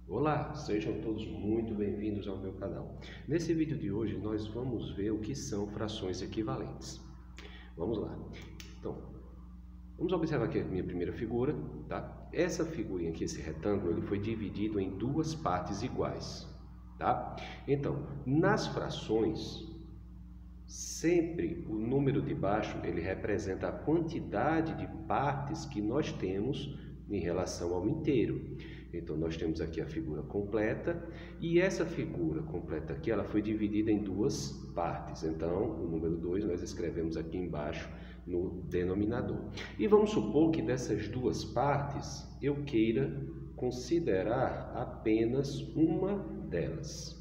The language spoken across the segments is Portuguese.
Olá, sejam todos muito bem-vindos ao meu canal. Nesse vídeo de hoje nós vamos ver o que são frações equivalentes. Vamos lá. Então, vamos observar aqui a minha primeira figura, tá? Essa figurinha aqui, esse retângulo, ele foi dividido em duas partes iguais, tá? Então, nas frações, sempre o número de baixo ele representa a quantidade de partes que nós temos em relação ao inteiro. Então, nós temos aqui a figura completa e essa figura completa aqui, ela foi dividida em duas partes. Então, o número 2 nós escrevemos aqui embaixo no denominador. E vamos supor que dessas duas partes eu queira considerar apenas uma delas,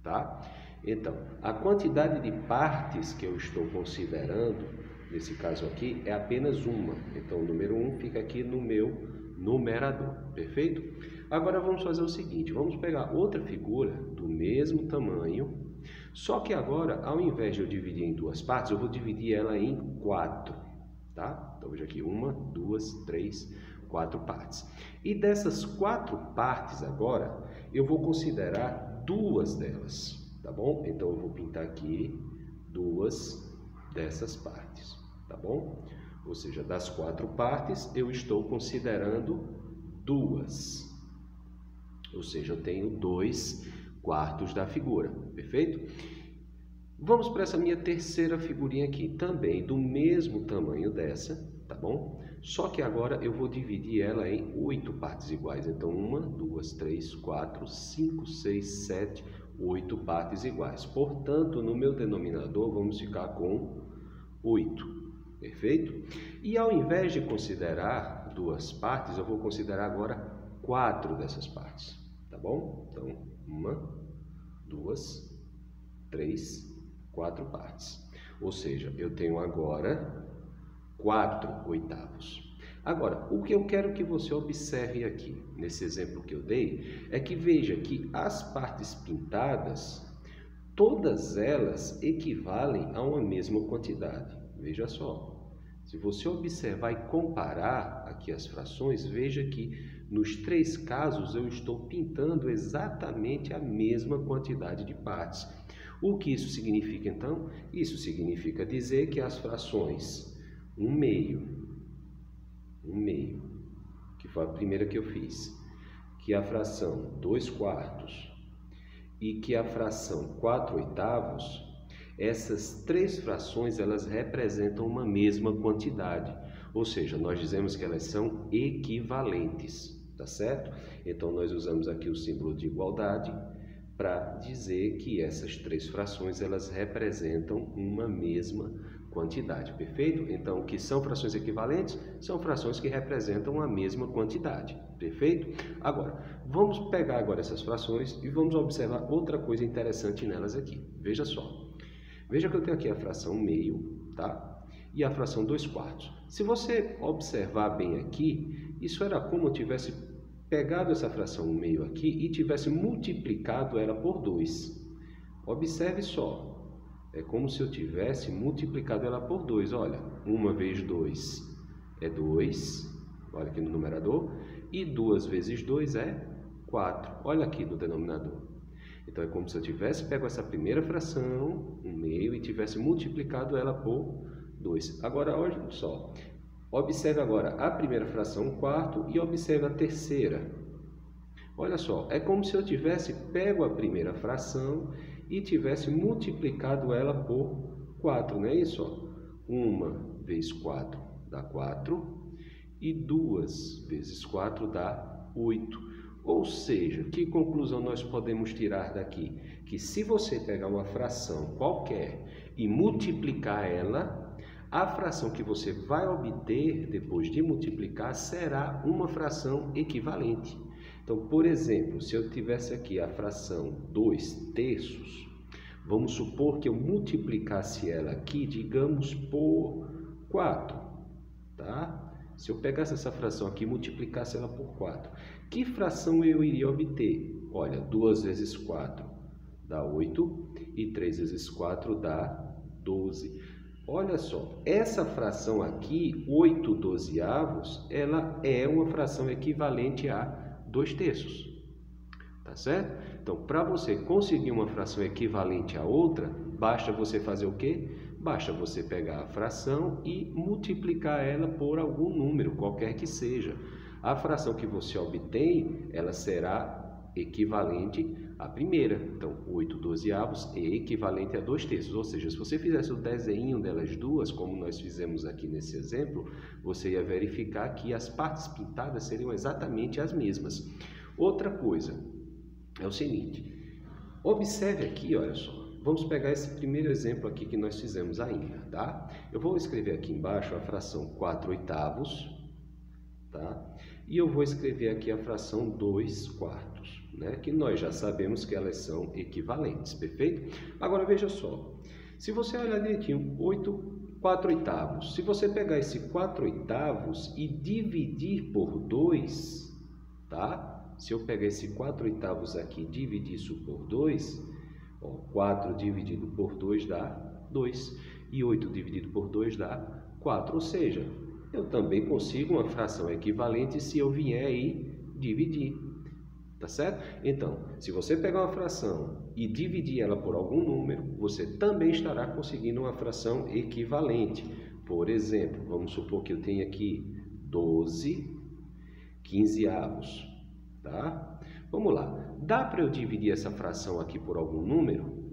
tá? Então, a quantidade de partes que eu estou considerando, nesse caso aqui, é apenas uma. Então, o número 1 fica aqui no meu numerador, perfeito? Agora vamos fazer o seguinte, vamos pegar outra figura do mesmo tamanho, só que agora, ao invés de eu dividir em duas partes, eu vou dividir ela em 4, tá? Então, veja aqui, 1, 2, 3, 4 partes. E dessas 4 partes agora, eu vou considerar duas delas, tá bom? Então, eu vou pintar aqui duas dessas partes, tá bom? Ou seja, das 4 partes, eu estou considerando duas. Ou seja, eu tenho 2/4 da figura, perfeito? Vamos para essa minha terceira figurinha aqui, também do mesmo tamanho dessa, tá bom? Só que agora eu vou dividir ela em 8 partes iguais. Então, 1, 2, 3, 4, 5, 6, 7, 8 partes iguais. Portanto, no meu denominador, vamos ficar com 8, perfeito? E ao invés de considerar duas partes, eu vou considerar agora 4 dessas partes, tá bom? Então, 1, 2, 3, 4 partes. Ou seja, eu tenho agora 4/8. Agora, o que eu quero que você observe aqui, nesse exemplo que eu dei, é que veja que as partes pintadas, todas elas equivalem a uma mesma quantidade. Veja só, se você observar e comparar aqui as frações, veja que nos 3 casos eu estou pintando exatamente a mesma quantidade de partes. O que isso significa então? Isso significa dizer que as frações 1/2, que foi a primeira que eu fiz, que a fração 2/4 e que a fração 4/8, essas 3 frações elas representam uma mesma quantidade, ou seja, nós dizemos que elas são equivalentes, tá certo? Então, nós usamos aqui o símbolo de igualdade para dizer que essas 3 frações elas representam uma mesma quantidade, perfeito? Então, o que são frações equivalentes? São frações que representam a mesma quantidade, perfeito? Agora, vamos pegar agora essas frações e vamos observar outra coisa interessante nelas aqui. Veja só. Veja que eu tenho aqui a fração 1/2, tá? E a fração 2/4. Se você observar bem aqui, isso era como eu tivesse pegado essa fração 1/2 aqui e tivesse multiplicado ela por 2. Observe só. É como se eu tivesse multiplicado ela por 2. Olha, 1 vezes 2 é 2. Olha aqui no numerador. E 2 vezes 2 é 4. Olha aqui no denominador. Então, é como se eu tivesse pego essa primeira fração, 1/2, e tivesse multiplicado ela por 2. Agora, olha só. Observe agora a primeira fração, 1/4, e observe a terceira. Olha só, é como se eu tivesse pego a primeira fração e tivesse multiplicado ela por 4, não é isso? 1 vezes 4 dá 4, e 2 vezes 4 dá 8. Ou seja, que conclusão nós podemos tirar daqui? Que se você pegar uma fração qualquer e multiplicar ela, a fração que você vai obter depois de multiplicar será uma fração equivalente. Então, por exemplo, se eu tivesse aqui a fração 2/3, vamos supor que eu multiplicasse ela aqui, digamos, por 4, tá? Se eu pegasse essa fração aqui e multiplicasse ela por 4, que fração eu iria obter? Olha, 2 vezes 4 dá 8 e 3 vezes 4 dá 12. Olha só, essa fração aqui, 8/12, ela é uma fração equivalente a 2/3. Tá certo? Então, para você conseguir uma fração equivalente a outra, basta você fazer o quê? Basta você pegar a fração e multiplicar ela por algum número, qualquer que seja. A fração que você obtém, ela será equivalente à primeira. Então, 8/12 é equivalente a 2/3. Ou seja, se você fizesse o desenho delas duas, como nós fizemos aqui nesse exemplo, você ia verificar que as partes pintadas seriam exatamente as mesmas. Outra coisa é o seguinte, observe aqui, olha só, vamos pegar esse primeiro exemplo aqui que nós fizemos ainda, tá? Eu vou escrever aqui embaixo a fração 4/8, tá? E eu vou escrever aqui a fração 2/4, né? Que nós já sabemos que elas são equivalentes, perfeito? Agora veja só, se você olhar direitinho, 4/8, se você pegar esse 4/8 e dividir por 2, tá? Se eu pegar esse 4/8 aqui e dividir isso por 2, ó, 4 dividido por 2 dá 2, e 8 dividido por 2 dá 4, ou seja, eu também consigo uma fração equivalente se eu vier aí dividir, tá certo? Então, se você pegar uma fração e dividir ela por algum número, você também estará conseguindo uma fração equivalente. Por exemplo, vamos supor que eu tenha aqui 12/15. Tá? Vamos lá. Dá para eu dividir essa fração aqui por algum número?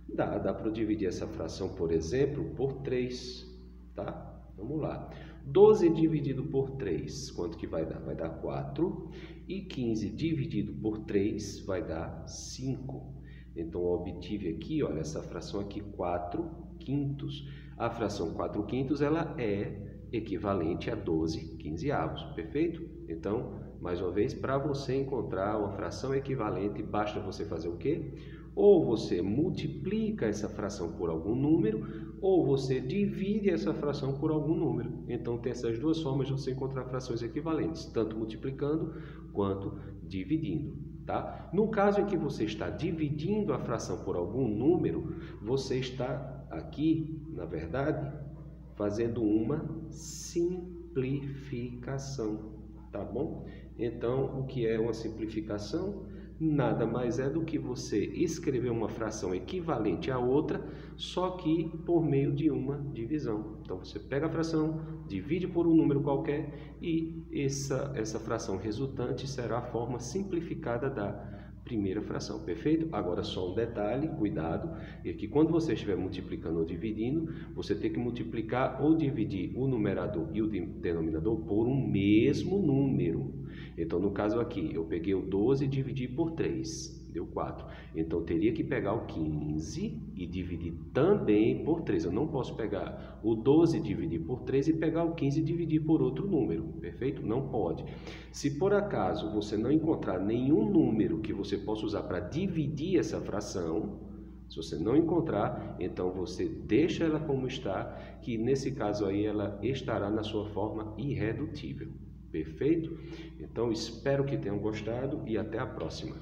Dá para eu dividir essa fração, por exemplo, por 3. Tá? Vamos lá. 12 dividido por 3, quanto que vai dar? Vai dar 4. E 15 dividido por 3 vai dar 5. Então, eu obtive aqui, olha, essa fração aqui, 4/5. A fração 4/5, ela é equivalente a 12/15, perfeito? Então, mais uma vez, para você encontrar uma fração equivalente, basta você fazer o quê? Ou você multiplica essa fração por algum número, ou você divide essa fração por algum número. Então, tem essas duas formas de você encontrar frações equivalentes, tanto multiplicando quanto dividindo. Tá? No caso em que você está dividindo a fração por algum número, você está aqui, na verdade, fazendo uma simplificação, tá bom? Então, o que é uma simplificação? Nada mais é do que você escrever uma fração equivalente a outra, só que por meio de uma divisão. Então, você pega a fração, divide por um número qualquer e essa fração resultante será a forma simplificada da primeira fração, perfeito? Agora só um detalhe, cuidado, é que quando você estiver multiplicando ou dividindo, você tem que multiplicar ou dividir o numerador e o denominador por um mesmo número. Então, no caso aqui, eu peguei o 12 e dividi por 3, deu 4. Então, eu teria que pegar o 15 e dividir também por 3. Eu não posso pegar o 12 e dividir por 3 e pegar o 15 e dividir por outro número, perfeito? Não pode. Se por acaso você não encontrar nenhum número que você possa usar para dividir essa fração, se você não encontrar, então você deixa ela como está, que nesse caso aí ela estará na sua forma irredutível. Perfeito? Então, espero que tenham gostado e até a próxima.